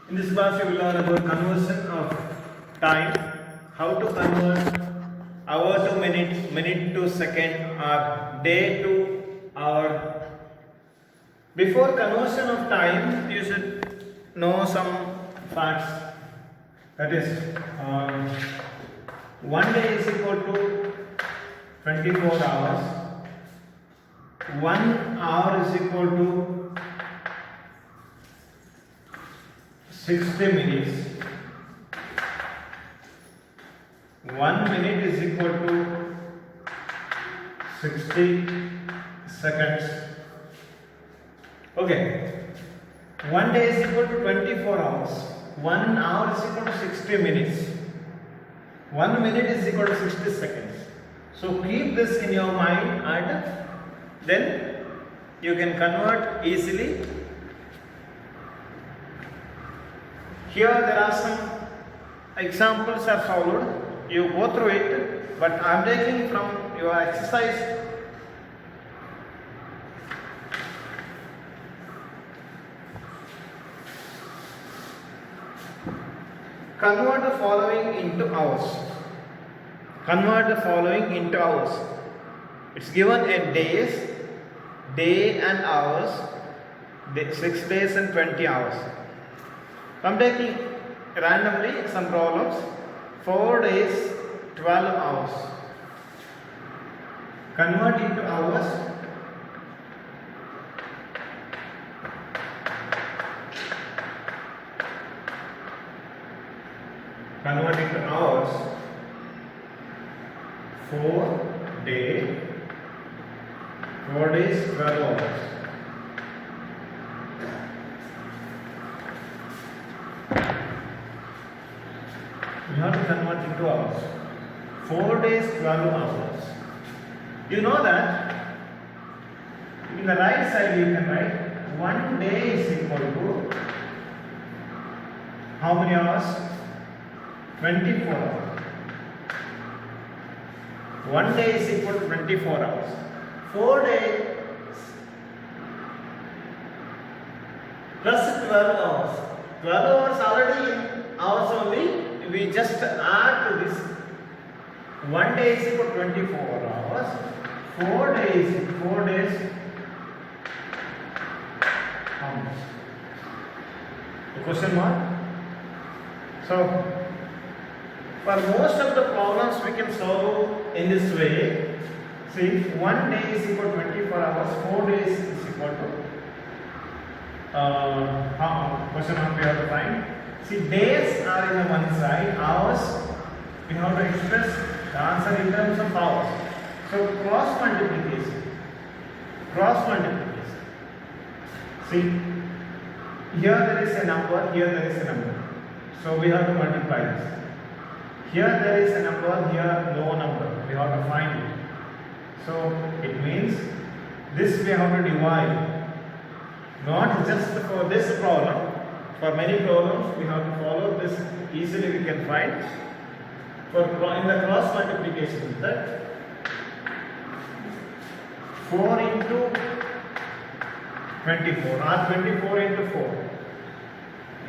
In this class, you will learn about conversion of time, how to convert hour to minute, minute to second, or day to hour. Before conversion of time, you should know some facts. That is, 1 day is equal to 24 hours. 1 hour is equal to 60 minutes. 1 minute is equal to 60 seconds. Okay. 1 day is equal to 24 hours. 1 hour is equal to 60 minutes. 1 minute is equal to 60 seconds. So keep this in your mind and then you can convert easily. Here there are some examples are followed. You go through it, but I am taking from your exercise. Convert the following into hours. Convert the following into hours. It's given a days, day and hours, 6 days and 20 hours. I'm taking randomly some problems. 4 days, 12 hours. Convert into hours. Convert into hours. 4 days, 12 hours. You have to convert into hours. 4 days, 12 hours. You know that in the right side you can write 1 day is equal to how many hours? 24 hours. 1 day is equal to 24 hours. 4 days plus 12 hours. 12 hours already in hours only. We just add to this. 1 day is equal to 24 hours. 4 days, how much? The question mark? So, for most of the problems we can solve in this way. See, 1 day is equal to 24 hours, 4 days is equal to question mark we have to find. See, days are in the one side, hours we have to express the answer in terms of hours. So cross multiplication. See, here there is a number, here there is a number. So we have to multiply this. Here there is a number, here no number. We have to find it. So it means this we have to divide. Not just for this problem. For many problems we have to follow this. Easily we can find. For in the cross multiplication, that 4 into 24 or 24 into 4.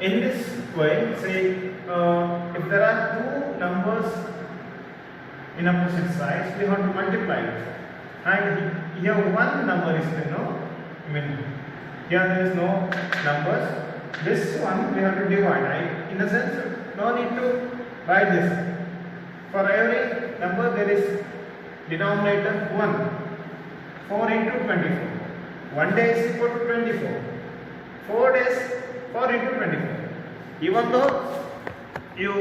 In this way, say if there are two numbers in opposite sides, we have to multiply it. And here one number is there, no? Here there is no numbers. This one we have to divide. In a sense, no need to write this. For every number there is denominator 1. 4 into 24. 1 day is equal to 24. 4 days, 4 into 24. Even though you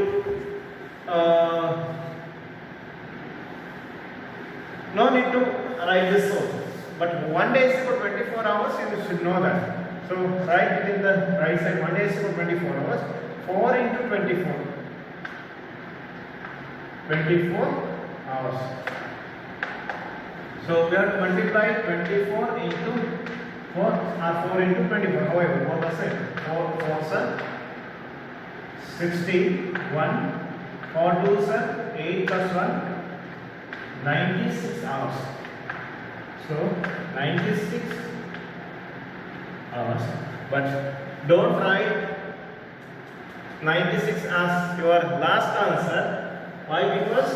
no need to write this also. But 1 day is equal to 24 hours, you should know that. So write it in the right side. 1 day is equal to 24 hours. 4 into 24. 24 hours. So we have to multiply 24 into 4 or 4 into 24. However, both are same. 4 4s are 61. 4 2s are 8 plus 1. 96 hours. So 96 hours. But don't write 96 as your last answer. Why? Because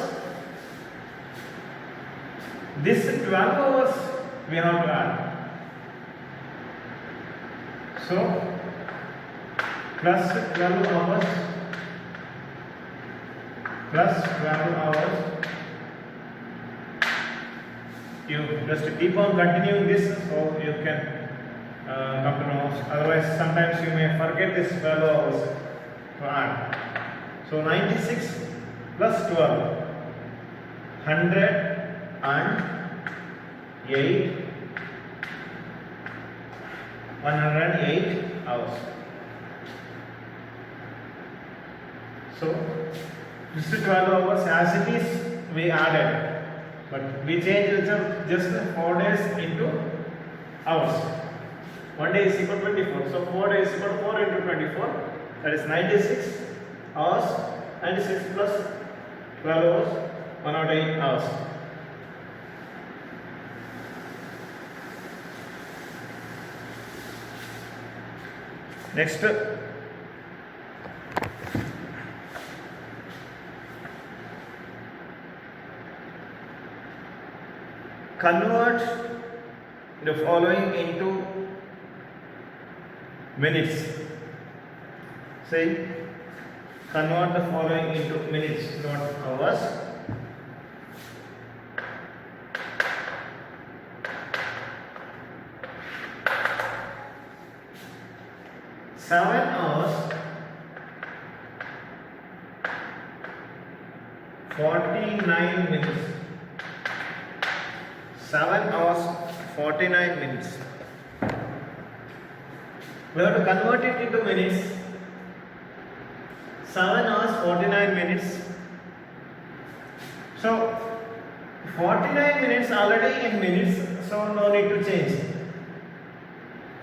this 12 hours we have to add. So plus 12 hours plus 12 hours. You just keep on continuing this so you can come to know. Otherwise, sometimes you may forget this 12 hours to add. So 96 plus 12, 108 hours. So this is 12 hours as it is we added, but we changed it just 4 days into hours. 1 day is equal to 24, so 4 days is equal to 4 into 24, that is 96 hours. 96 plus 12 hours, 108 hours. Next, convert the following into minutes. Say, convert the following into minutes, not hours. Seven hours 49 minutes. 7 hours 49 minutes. We have to convert it into minutes. 7 hours 49 minutes. So 49 minutes already in minutes, so no need to change.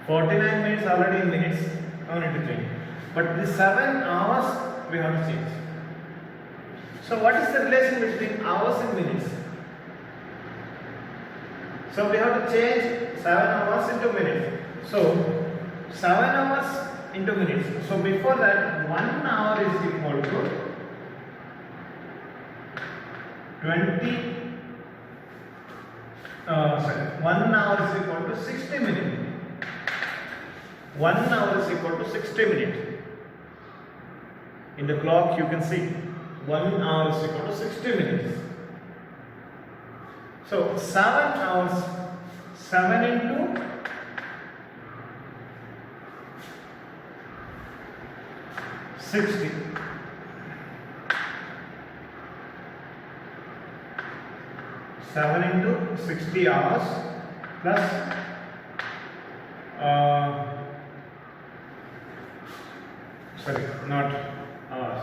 49 minutes already in minutes, no need to change. But the 7 hours we have to change. So what is the relation between hours and minutes? So we have to change 7 hours into minutes. So 7 hours into minutes. So before that, 1 hour is equal to 1 hour is equal to 60 minutes. 1 hour is equal to 60 minutes. In the clock you can see 1 hour is equal to 60 minutes. So 7 hours, 7 into 60. 7 into 60 hours plus not hours.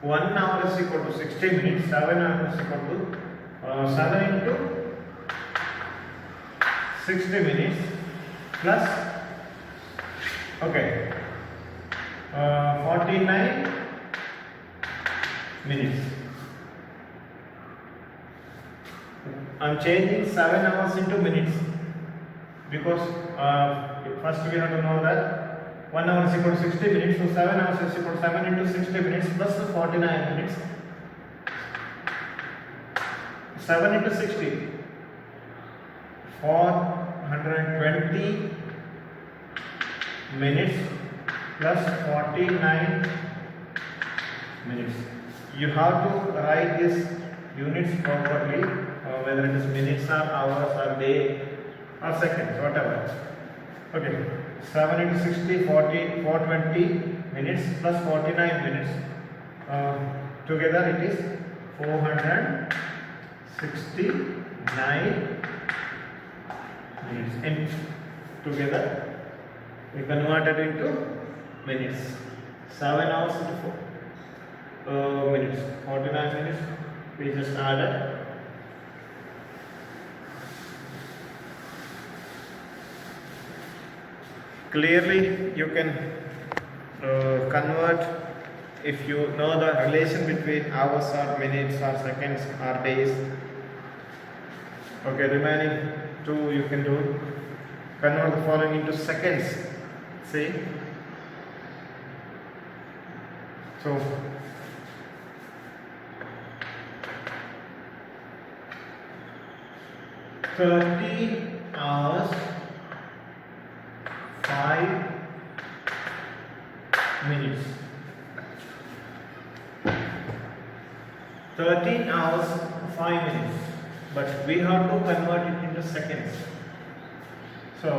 1 hour is equal to 60 minutes. 7 hours is equal to 7 into 60 minutes plus 49 minutes. I am changing 7 hours into minutes because first we have to know that 1 hour is equal to 60 minutes, so 7 hours is equal to 7 into 60 minutes plus 49 minutes. 7 into 60, 420 minutes plus 49 minutes. You have to write these units properly, whether it is minutes or hours or day or seconds, whatever. Okay, 7 into 60, 420 minutes plus 49 minutes. Together it is 469 minutes. And together we converted into minutes. 7 hours into 4 minutes. 49 minutes. We just added. Clearly, you can convert if you know the relation between hours or minutes or seconds or days. Okay, remaining 2 you can do. Convert the following into seconds. See, So 13 hours 5 minutes. 13 hours 5 minutes, but we have to convert it into seconds. So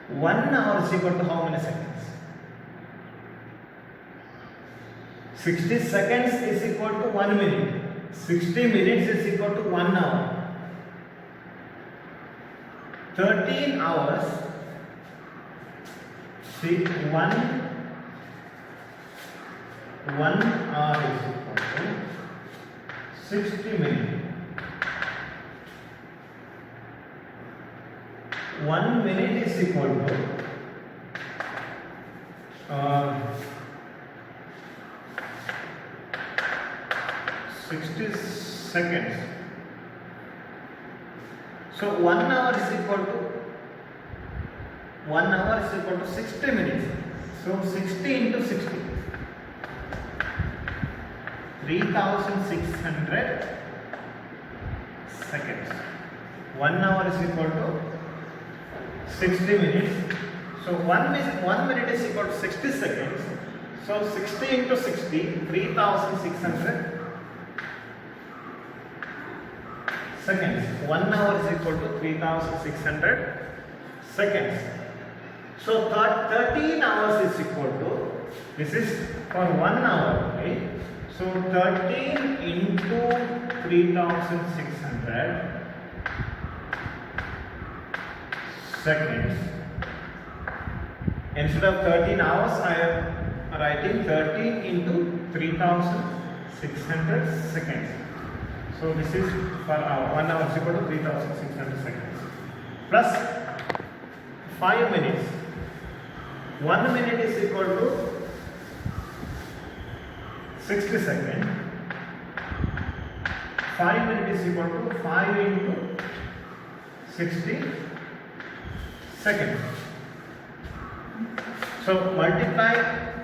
1 hour is equal to how many seconds? 60 seconds is equal to 1 minute. 60 minutes is equal to 1 hour. 13 hours, see, 1 hour is equal to 60 minutes. 1 minute is equal to 60 seconds. So 1 hour is equal to 60 minutes. So 60 into 60, 3600 seconds. 1 hour is equal to 60 minutes. So 1 minute is equal to 60 seconds. So 60 into 60, 3600 seconds. 1 hour is equal to 3600 seconds. So 13 hours is equal to, this is for 1 hour, right? So 13 into 3600 seconds. Instead of 13 hours, I am writing 13 into 3600 seconds. So this is for 1 hour is equal to 3600 seconds. Plus 5 minutes. 1 minute is equal to 60 seconds. 5 minutes is equal to 5 into 60 seconds. So multiply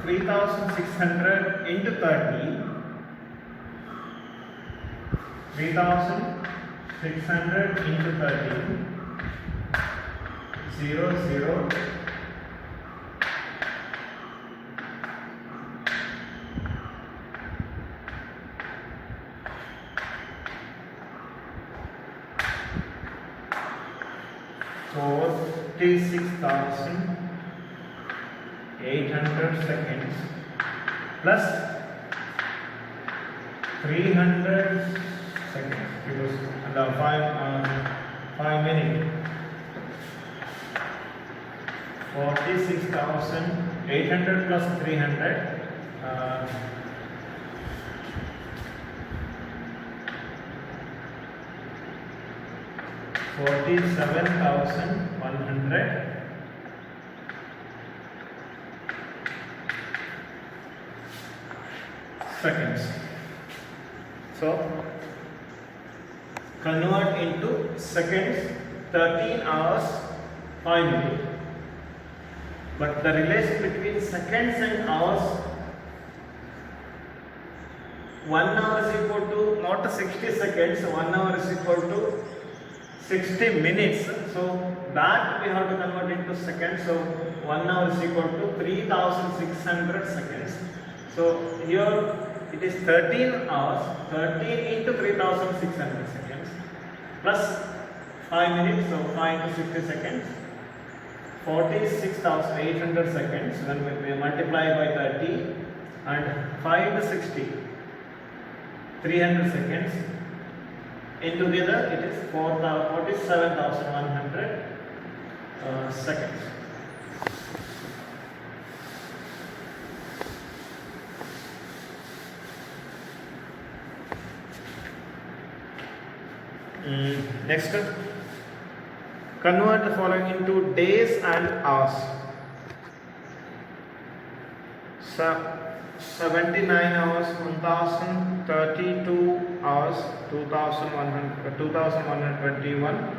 3600 into 30. 3600 into 30, 0, 0, 46,800 seconds plus 300 seconds because the 5 minutes. 46,800 plus 300 47,100 seconds. So convert into seconds. 13 hours 5 minutes. But the relation between seconds and hours, 1 hour is equal to not 60 seconds, 1 hour is equal to 60 minutes. So that we have to convert into seconds. So 1 hour is equal to 3600 seconds. So here it is 13 hours, 13 into 3600 seconds plus 5 minutes, so 5 into 60 seconds, 46,800 seconds. When we multiply by 30 and 5 into 60, 300 seconds. In together it is 47,100 seconds. Next, convert the following into days and hours. 79 hours, 1032 hours, 2121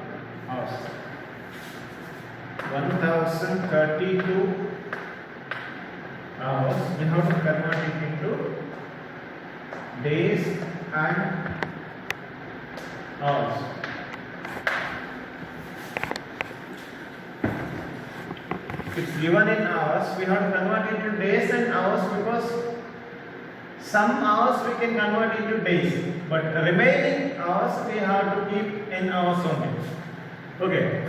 hours. 1032 hours, we have to convert it into days and hours. It's given in hours, we have to convert it into days and hours because some hours we can convert into days, but the remaining hours we have to keep in hours only. Okay.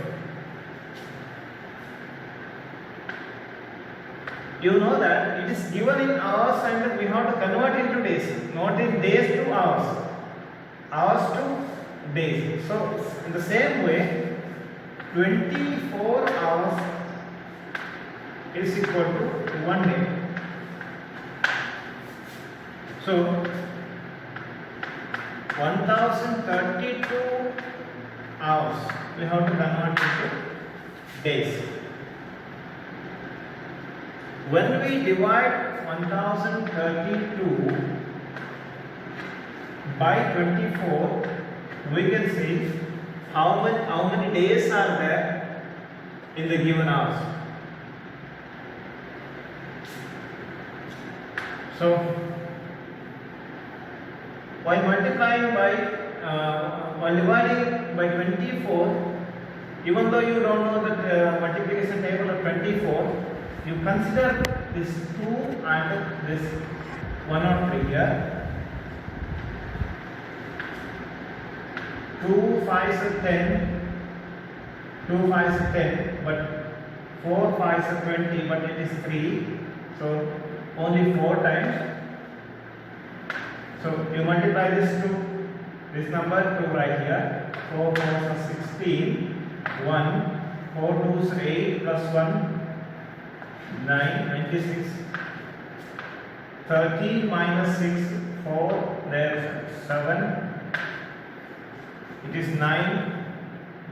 You know that it is given in hours and we have to convert into days, not in days to hours, hours to days. So in the same way, 24 hours is equal to 1 day. So 1032 hours we have to convert into days. When we divide 1032 by 24, we can see how many days are there in the given hours. So while multiplying by while dividing by 24, even though you don't know the multiplication table of 24, you consider this 2 and this 103 here. 2 5s are 10, 2 5s are 10, but 4 5s are 20, but it is 3, so only 4 times. So you multiply this number 2 right here. 4 4s are 16, 1, 4 2s are 8 plus 1. 9, 96, 13 minus 6, 4, there is 7, it is 9,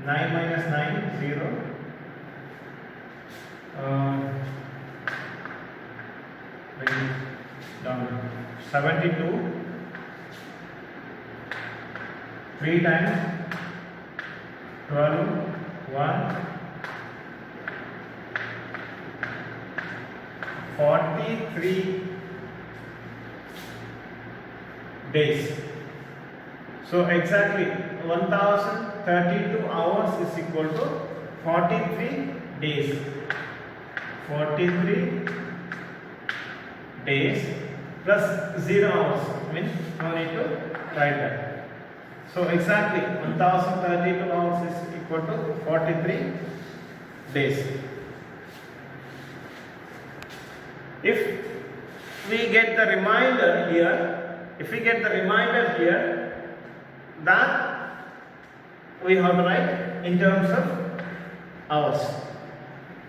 9 minus 9, 0, 72, 3 times, 12, 1, 43 days. So exactly 1032 hours is equal to 43 days. 43 days plus 0 hours means no need to write that. So exactly 1032 hours is equal to 43 days. If we get the remainder here, that we have to write in terms of hours.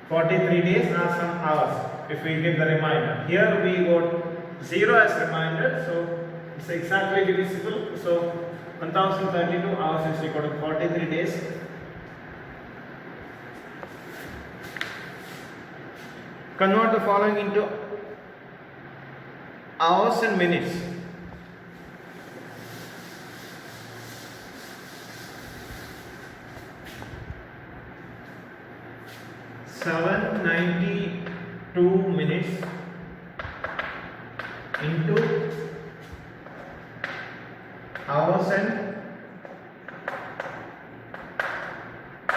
43 days are some hours. If we get the remainder, here we got 0 as remainder, so it's exactly divisible. So 1032 hours is equal to 43 days. Convert the following into hours and minutes. $792 minutes into hours and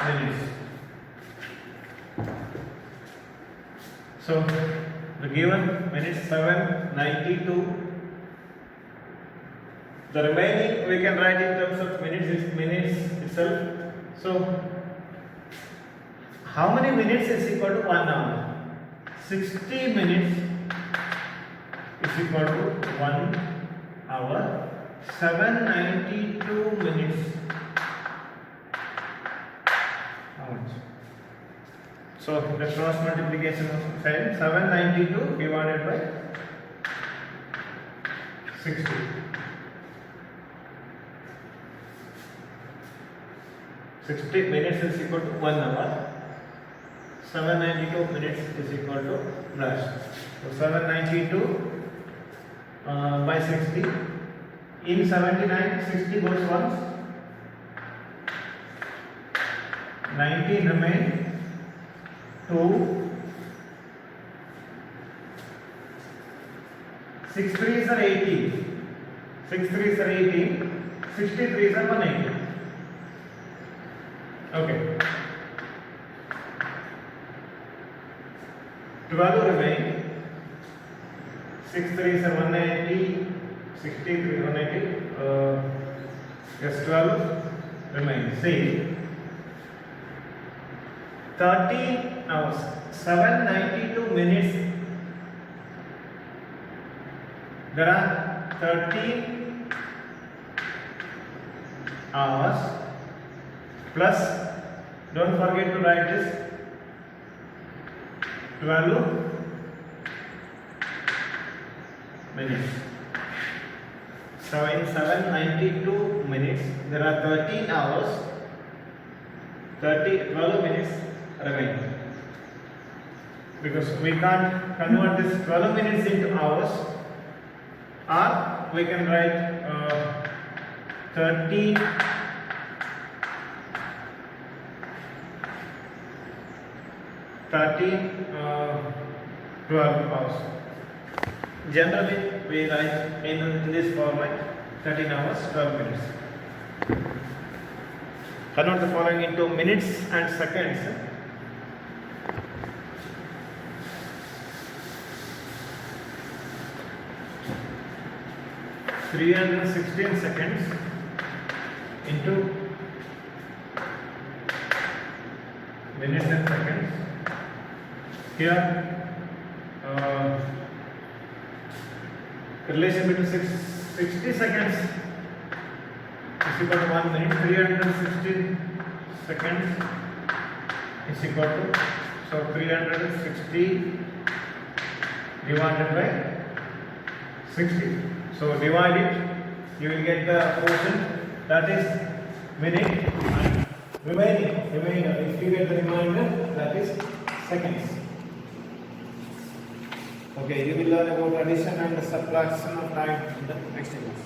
minutes. So the given minutes 792. The remaining we can write in terms of minutes itself. So how many minutes is equal to 1 hour? 60 minutes is equal to 1 hour. 792 minutes. How much? So the cross multiplication of 792 divided by 60. 60 minutes is equal to 1 hour. 792 minutes is equal to dash. So 792 by 60. In 79, 60 goes once. 19 remain. 2. 6 3s are 18. 6 3s are 18. 63s are 180. Okay. 12 remain. 6 3s are 180. 63 180. Yes, 12 remain. See, 13 hours, 792 minutes. There are 13 hours plus, don't forget to write this, 12 minutes. So in 792 minutes there are 13 hours, 12 minutes remain, because we can't convert this 12 minutes into hours, or we can write 13 12 hours. Generally we write in this format 13 hours 12 minutes. Convert the following into minutes and seconds. 316 seconds into minutes and seconds. Here relation between 60 seconds is equal to 1 minute. 316 seconds is equal to, so 360 divided by 60. So divide it, you will get the portion, that is minute, and remainder, if you get the remainder, that is seconds. Okay, you will learn about addition and subtraction of time in the next class.